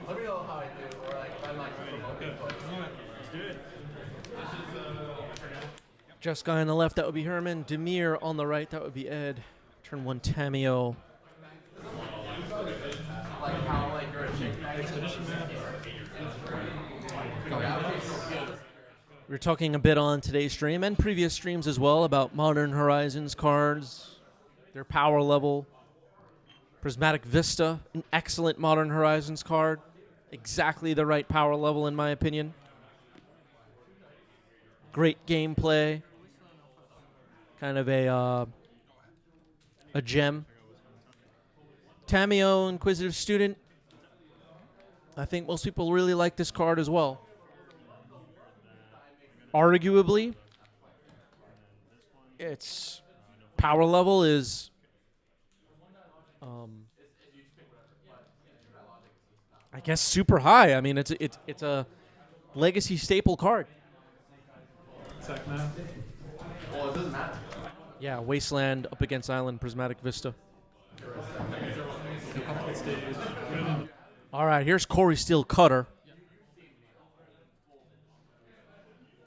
Let me know how I do, or like if I might promote. Let's do it. Jeskai on the left, that would be Herman. Dimir on the right, that would be Ed. Turn 1, Tamio. Like how like you're a Jeskai. We were talking a bit on today's stream and previous streams as well about Modern Horizons cards, their power level. Prismatic Vista, an excellent Modern Horizons card. Exactly the right power level in my opinion. Great gameplay. Kind of a gem. Tamio, Inquisitive Student. I think most people really like this card as well. Arguably, its power level is I guess super high. I mean, it's a legacy staple card. Well, it doesn't matter. Yeah, Wasteland up against Island, Prismatic Vista. All right, here's Corey Steel Cutter.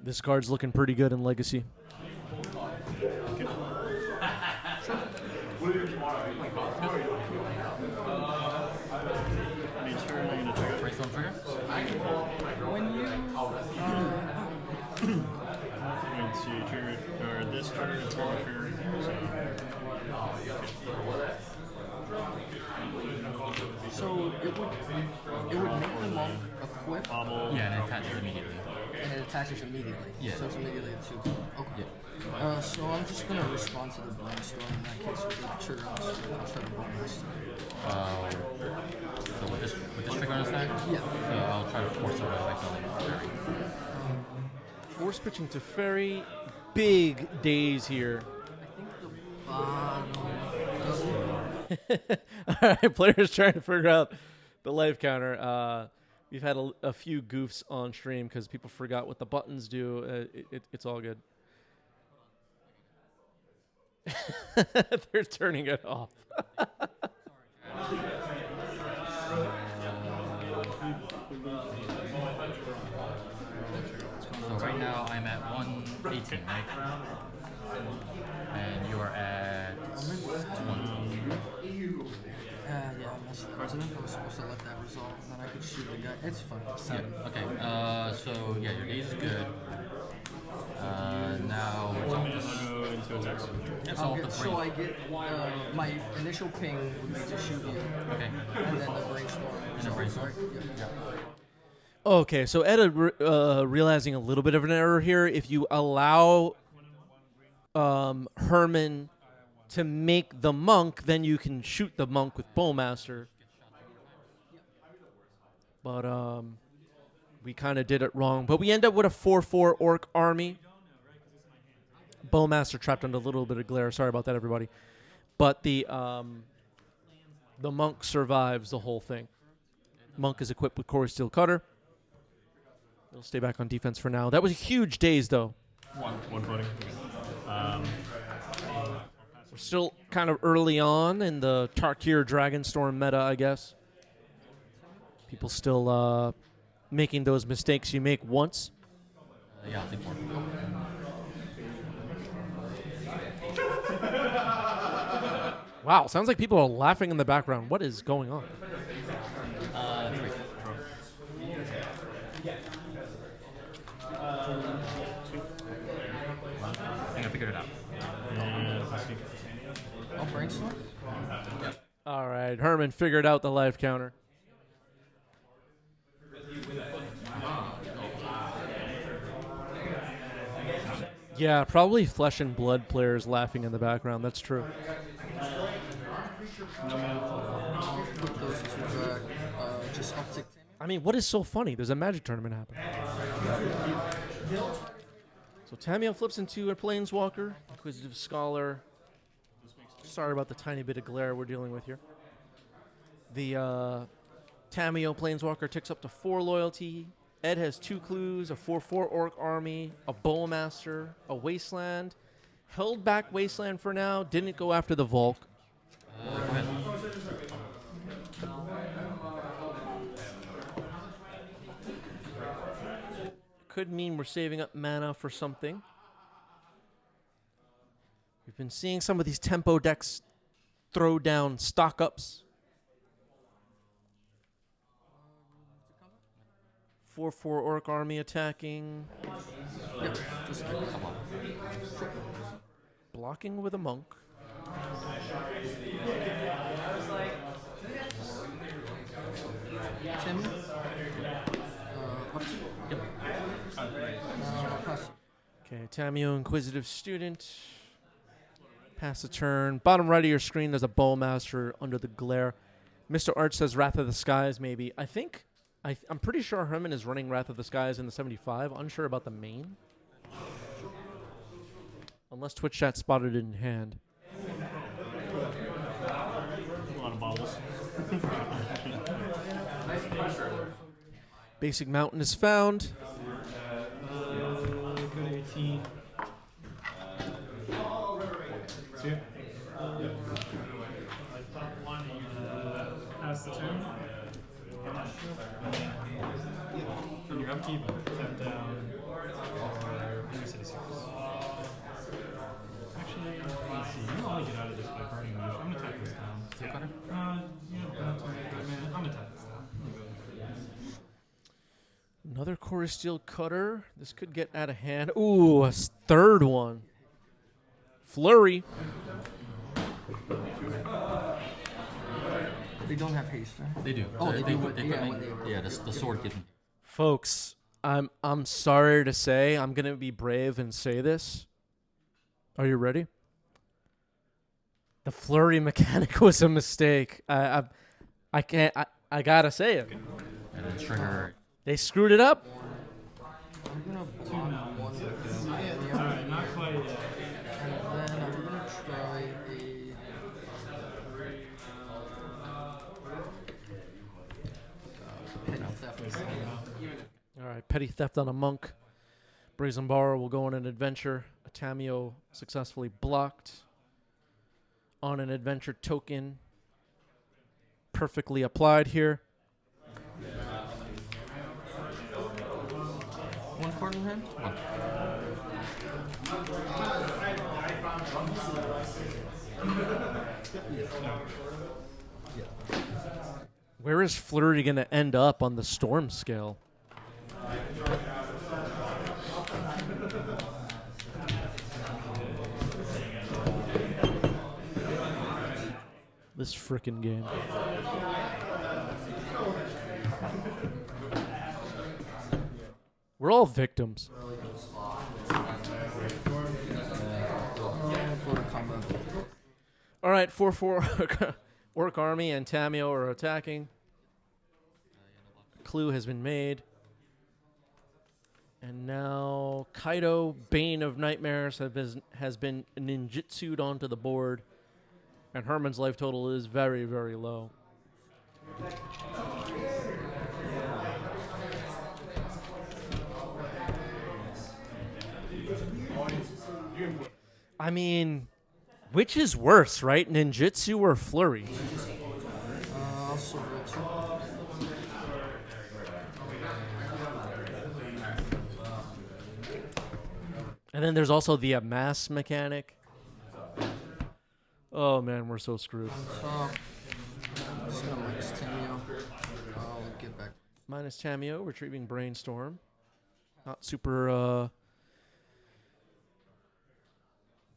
This card's looking pretty good in Legacy. When you going to trigger it, or this trigger, it's going to trigger. So it would make the monk equip. Yeah, and it attaches immediately. And it attaches immediately. Yeah. So it's immediately a 2. Okay. Yeah. So I'm just gonna respond to the brainstorm in that case with the trigger on the screen. I'll try to bonus. So with this trigger on the stack? Yeah. So I'll try to force it out like Ferry. Force pitching to Ferry. Big days here. I think the bottom. All right, players trying to figure out the life counter. We've had a few goofs on stream because people forgot what the buttons do. It's all good. They're turning it off. So right now I'm at 118, right? And you are at 1. Yeah, I messed up. I was supposed to let that resolve, and then I could shoot the guy. It's fine. 7. Yeah, okay. So yeah, your daze is good. Now I'm just going to go into attack. So I get my initial ping would be to shoot you. Okay. And then the brainstorm. brainstorm. Right? Yeah. Okay, so Ed realizing a little bit of an error here. If you allow Herman to make the monk, then you can shoot the monk with Bowmaster. But we kind of did it wrong. But we end up with a 4/4 Orc army. Bowmaster trapped under a little bit of glare. Sorry about that, everybody. But the monk survives the whole thing. Monk is equipped with Corey Steel Cutter. He'll stay back on defense for now. That was a huge daze, though. One footing. We're still kind of early on in the Tarkir Dragonstorm meta, I guess. People still making those mistakes you make once. Yeah, I'll take 4. Wow, sounds like people are laughing in the background. What is going on? 3. I think I figured it out. Oh, brainstorm? All right, Herman figured out the life counter. Yeah, probably Flesh and Blood players laughing in the background. That's true. Put those 2 back. Just uptick. I mean, what is so funny? There's a Magic tournament happening. So Tamio flips into a Planeswalker, Inquisitive Scholar. Sorry about the tiny bit of glare we're dealing with here. The Tamio Planeswalker ticks up to 4 loyalty. Ed has 2 clues, a 4/4 Orc army, a Bowmaster, a Wasteland. Held back Wasteland for now, didn't go after the Volk. Go ahead. could mean we're saving up mana for something. We've been seeing some of these tempo decks throw down stock ups. 4/4 Orc Army attacking. Yep, just come on. Blocking with a monk. Timmy? Up to you. Yep. Pass. Okay, Tamio, Inquisitive Student. Pass the turn. Bottom right of your screen, there's a Bowmaster under the glare. Mr. Arch says Wrath of the Skies, maybe. I'm pretty sure Herman is running Wrath of the Skies in the 75. Unsure about the main. Unless Twitch chat spotted it in hand. A lot of bobbles. Basic Mountain is found. Go to 18. See it? Pass the turn. On your upkeep, tap down. Let me say 6. Actually, let's see. You only get out of this by burning these. I'm gonna tap this down. Take cutter? Yeah, I'm gonna tap this down. Another Core Steel Cutter. This could get out of hand. Ooh, a third one. Flurry. They don't have haste, right? They do. Oh, they do. Yeah, the sword gives me. Folks, I'm sorry to say, I'm gonna be brave and say this. Are you ready? The flurry mechanic was a mistake. I gotta say it. And then trigger. They screwed it up. I'm gonna Two block mountains. one. Alright, not quite yet. And then I'm gonna try a petty theft. All right, petty theft on a monk. Brazen Borrower will go on an adventure. A Tamio successfully blocked on an adventure token. Perfectly applied here. One card in hand? One. Where is Flurry going to end up on the storm scale? This frickin' game. We're all victims. All right, 4/4 Orc Army and Tamio are attacking. Clue has been made. And now Kaido, Bane of Nightmares, has been ninjutsu'd onto the board. And Herman's life total is very, very low. I mean, which is worse, right? Ninjutsu or Flurry? Also roll 2. And then there's also the amass mechanic. Oh man, we're so screwed. Just gonna minus Tamio. I'll get back. Minus Tamio, retrieving Brainstorm. Not super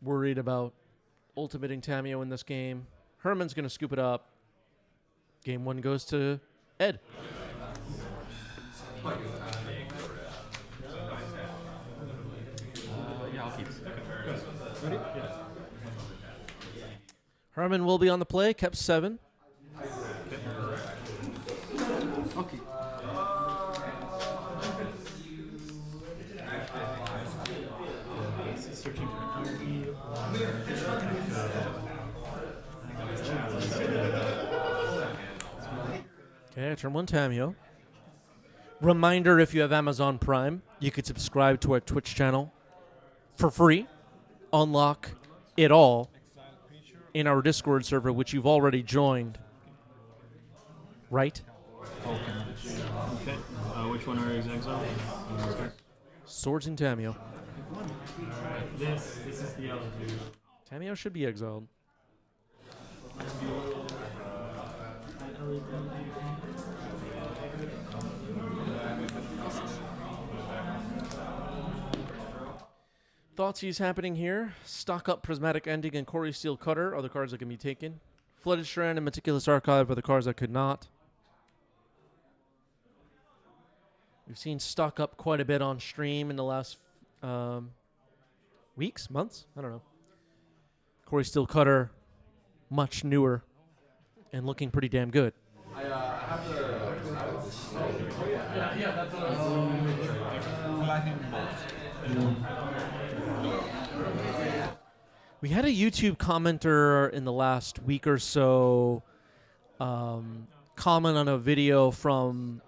worried about ultimating Tamio in this game. Herman's going to scoop it up. Game 1 goes to Ed. Yeah, I'll keep it. Ready? Yeah. Herman will be on the play, kept 7. Okay. Searching for energy. Okay, turn 1 Tamio. Reminder, if you have Amazon Prime, you could subscribe to our Twitch channel for free. Unlock it all in our Discord server, which you've already joined. Right? Okay. Which one are you exiled? Swords and Tameo. This is the other dude. Tameo should be exiled. Thoughtseize happening here. Stock up Prismatic Ending and Quarry Steel Cutter are the cards that can be taken. Flooded Strand and Meticulous Archive are the cards that could not. We've seen stock up quite a bit on stream in the last weeks, months? I don't know. Quarry Steel Cutter, much newer and looking pretty damn good. I have the. Yeah, that's what We had a YouTube commenter in the last week or so comment on a video from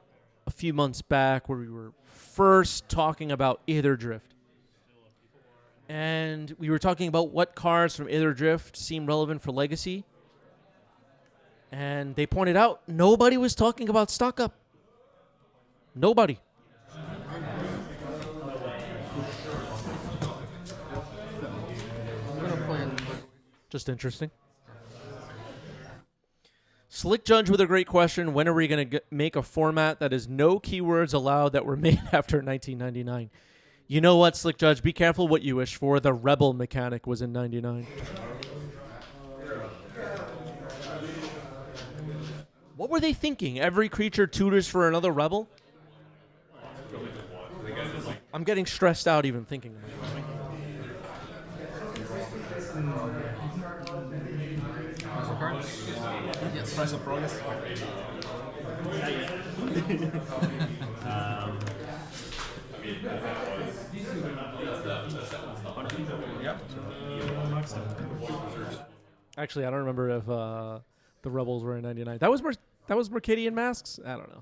a few months back where we were first talking about Aether Drift. And we were talking about what cards from Aether Drift seem relevant for Legacy. And they pointed out nobody was talking about stock up. Nobody. Just interesting. Slick Judge with a great question. When are we going to make a format that is no keywords allowed that were made after 1999? You know what, Slick Judge? Be careful what you wish for. The Rebel mechanic was in 99. What were they thinking? Every creature tutors for another Rebel? I'm getting stressed out even thinking about it. Yes. Price of progress. Actually, I don't remember if the Rebels were in 99. That was Mercadian Masks? I don't know.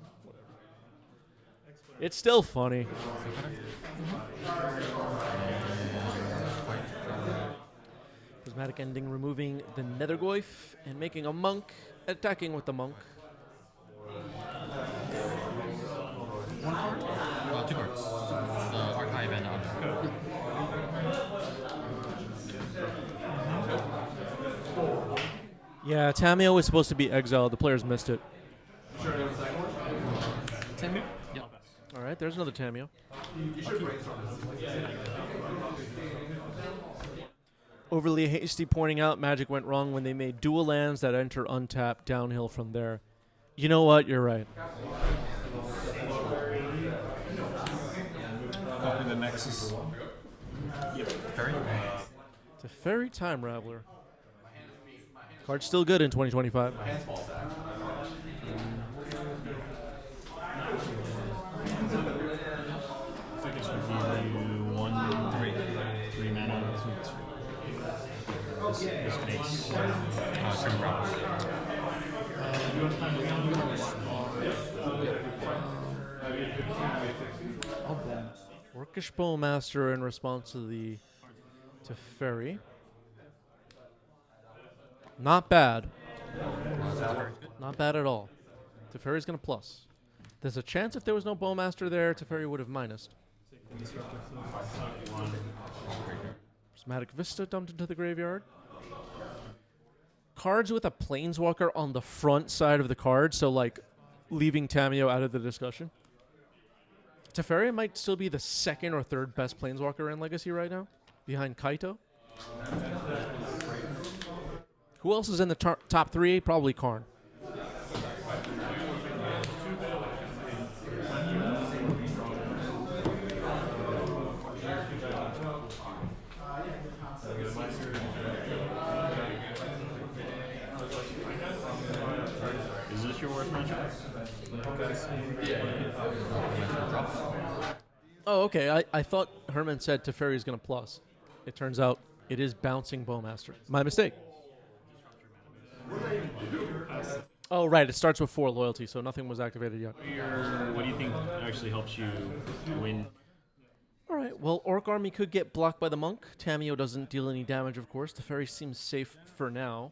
It's still funny. Prismatic Ending removing the Nethergoyf and making a monk, attacking with the monk. Two cards. Archive and Honor. Yeah, Tameo was supposed to be exiled. The players missed it. Timmy? Yeah. All right, there's another Tameo. You should brainstorm this. Overly hasty pointing out Magic went wrong when they made dual lands that enter untapped downhill from there. You know what? You're right. Copy the Nexus. Yep. Ferry? Teferi Time Raveler. Card's still good in 2025. I guess we give you 1, 3 mana. This base. Turn around. Orcish Bowmaster in response to the Teferi. Not bad. Not bad at all. Teferi's going to plus. There's a chance if there was no Bowmaster there, Teferi would have minused. Prismatic Vista dumped into the graveyard. Cards with a Planeswalker on the front side of the card, so like leaving Tameo out of the discussion. Teferi might still be the second or third best Planeswalker in Legacy right now, behind Kaito. Who else is in the top three? Probably Karn. Is this your worst matchup? Oh, okay. I thought Herman said Teferi's going to plus. It turns out it is bouncing Bowmaster. My mistake. Oh, right. It starts with 4 loyalty, so nothing was activated yet. What do you think actually helps you win? All right. Well, Orc Army could get blocked by the Monk. Tameo doesn't deal any damage, of course. Teferi seems safe for now.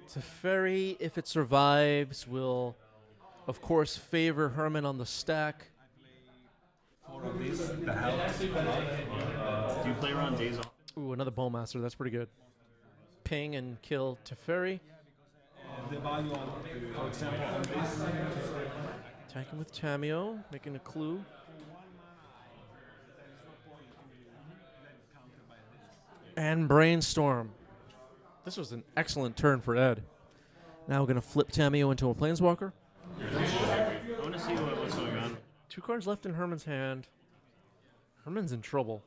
Teferi, if it survives, will of course, favor Herman on the stack. 4 of these, the helps. Do you play around days off? Ooh, another Bowmaster. That's pretty good. Ping and kill Teferi. The value on, for example, on this. Attacking with Tamio, making a clue. And Brainstorm. This was an excellent turn for Ed. Now we're going to flip Tamio into a Planeswalker. I want to see what's going on. 2 cards left in Herman's hand. Herman's in trouble.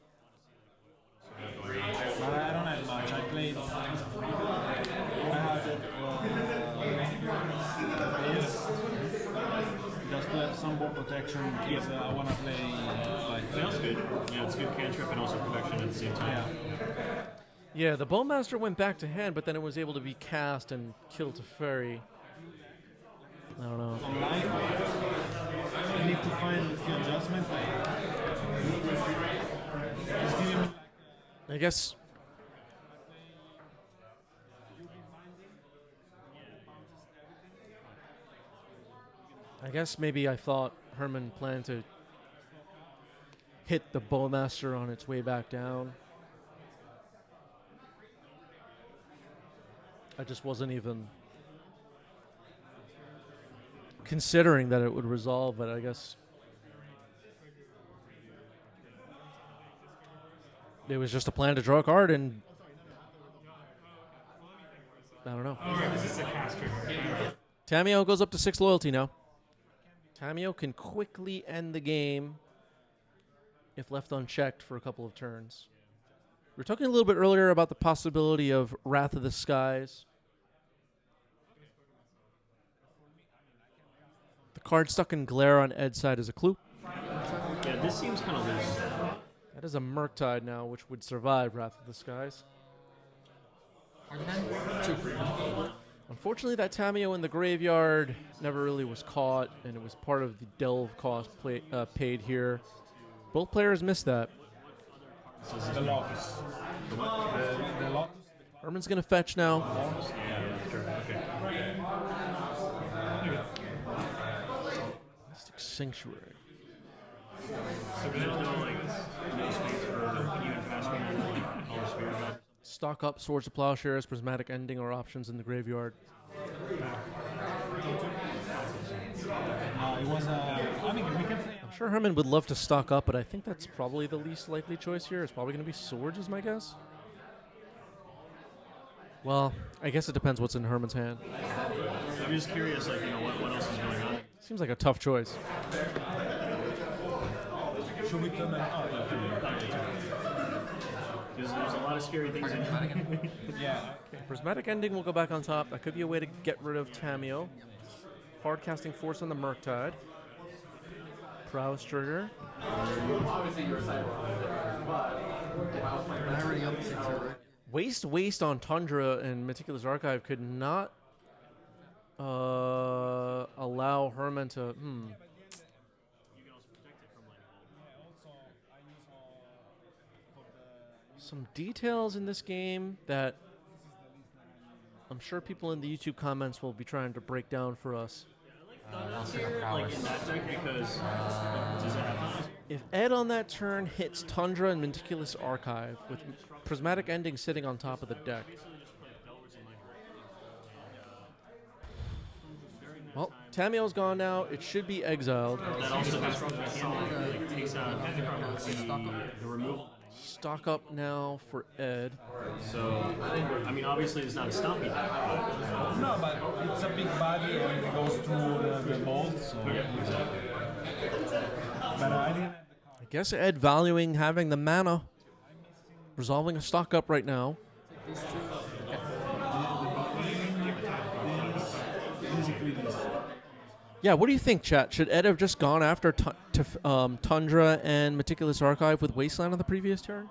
But I don't have much. I played. I had this. Just to have some more protection in case I want to play. Sounds good. Yeah, it's good cantrip and also protection at the same time. Yeah, the Bowmaster went back to hand, but then it was able to be cast and kill Teferi. I don't know. Online, I need to find the adjustment. I guess. Maybe I thought Herman planned to hit the Bowmaster on its way back down. I just wasn't even considering that it would resolve, but I guess it was just a plan to draw a card, and I don't know. This is a caster. Tamio goes up to 6 loyalty now. Tamio can quickly end the game if left unchecked for a couple of turns. We were talking a little bit earlier about the possibility of Wrath of the Skies. The card stuck in Glare on Ed's side is a clue. Yeah, this seems kind of loose. That is a Murktide now, which would survive Wrath of the Skies. Unfortunately, that Tamio in the graveyard never really was caught, and it was part of the delve cost paid here. Both players missed that. The Lotus. The Lotus. Herman's going to fetch now. Yeah, sure. Okay. Mystic Sanctuary. So there's no space for even faster all the spirit guys. Stock up Swords to Plowshares, Prismatic Ending, or options in the graveyard. It was I mean, we can play. I'm sure Herman would love to stock up, but I think that's probably the least likely choice here. It's probably going to be Swords, is my guess. Well, I guess it depends what's in Herman's hand. I'm just curious, what else is going on? Seems like a tough choice. Should we turn that on? Because there's a lot of scary things in here. Yeah. Okay, Prismatic Ending will go back on top. That could be a way to get rid of Tamio. Hard Casting Force on the Murktide. Prowess Trigger. Waste on Tundra and Meticulous Archive could not allow Herman to... Some details in this game that I'm sure people in the YouTube comments will be trying to break down for us. Like in that deck, because does it have If Ed on that turn hits Tundra and Meticulous Archive with Prismatic Ending sitting on top of the deck. Well, Tamio's gone now. It should be exiled. that also takes out the removal? Stock up now for Ed. So, I mean, obviously it's not a stompy deck. No, but it's a big body and it goes through the bolt. So. But I didn't. I guess Ed valuing having the mana. Resolving a stock up right now. Yeah, what do you think, chat? Should Ed have just gone after Tundra and Meticulous Archive with Wasteland on the previous turn?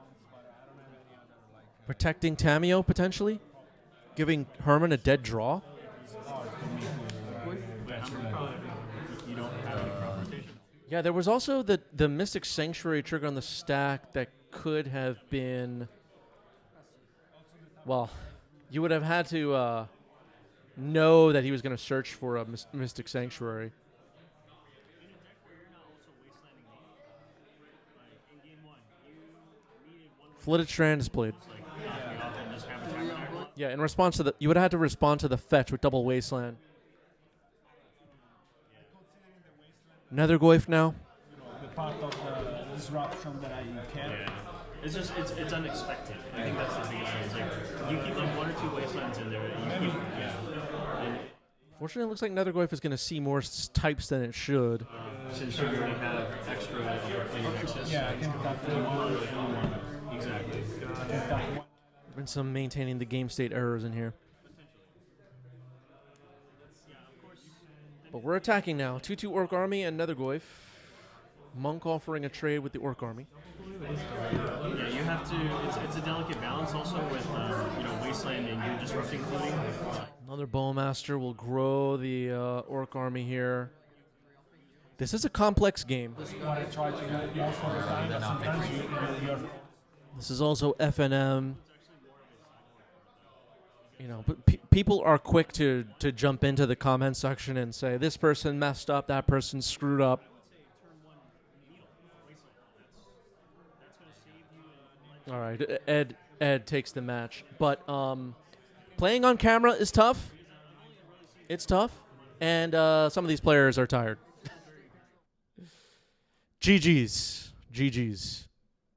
Protecting Tamio, potentially? Giving Herman a dead draw? Yeah, there was also the Mystic Sanctuary trigger on the stack that could have been... Well, you would have had to... know that he was going to search for a Mystic Sanctuary. Flooded Strand is played. Like, knocking off and just have a tabernacle. Yeah, in response to the, you would have had to respond to the fetch with double Wasteland. Nethergoyf now. The part of the disruption that I can. Yeah. It's just, it's unexpected. I think that's the biggest thing. It's like, you keep like 1 or 2 wastelands in there, and you keep, and Fortunately, it looks like Nethergoyf is going to see more types than it should. since you already have extra access. Yeah, I can tap one. Exactly. I can tap one. Been some maintaining the game state errors in here. But we're attacking now. 2/2 Orc Army and Nethergoyf. Monk offering a trade with the Orc Army. Yeah, you have to. It's a delicate balance also with wasteland and you disrupting floating. Another Bowmaster will grow the Orc Army here. This is a complex game. This is what I try to do most of the time. But sometimes you're This is also FNM. You know, but people are quick to jump into the comment section and say this person messed up, that person screwed up. All right, Ed takes the match, but playing on camera is tough. It's tough, and some of these players are tired. GG's.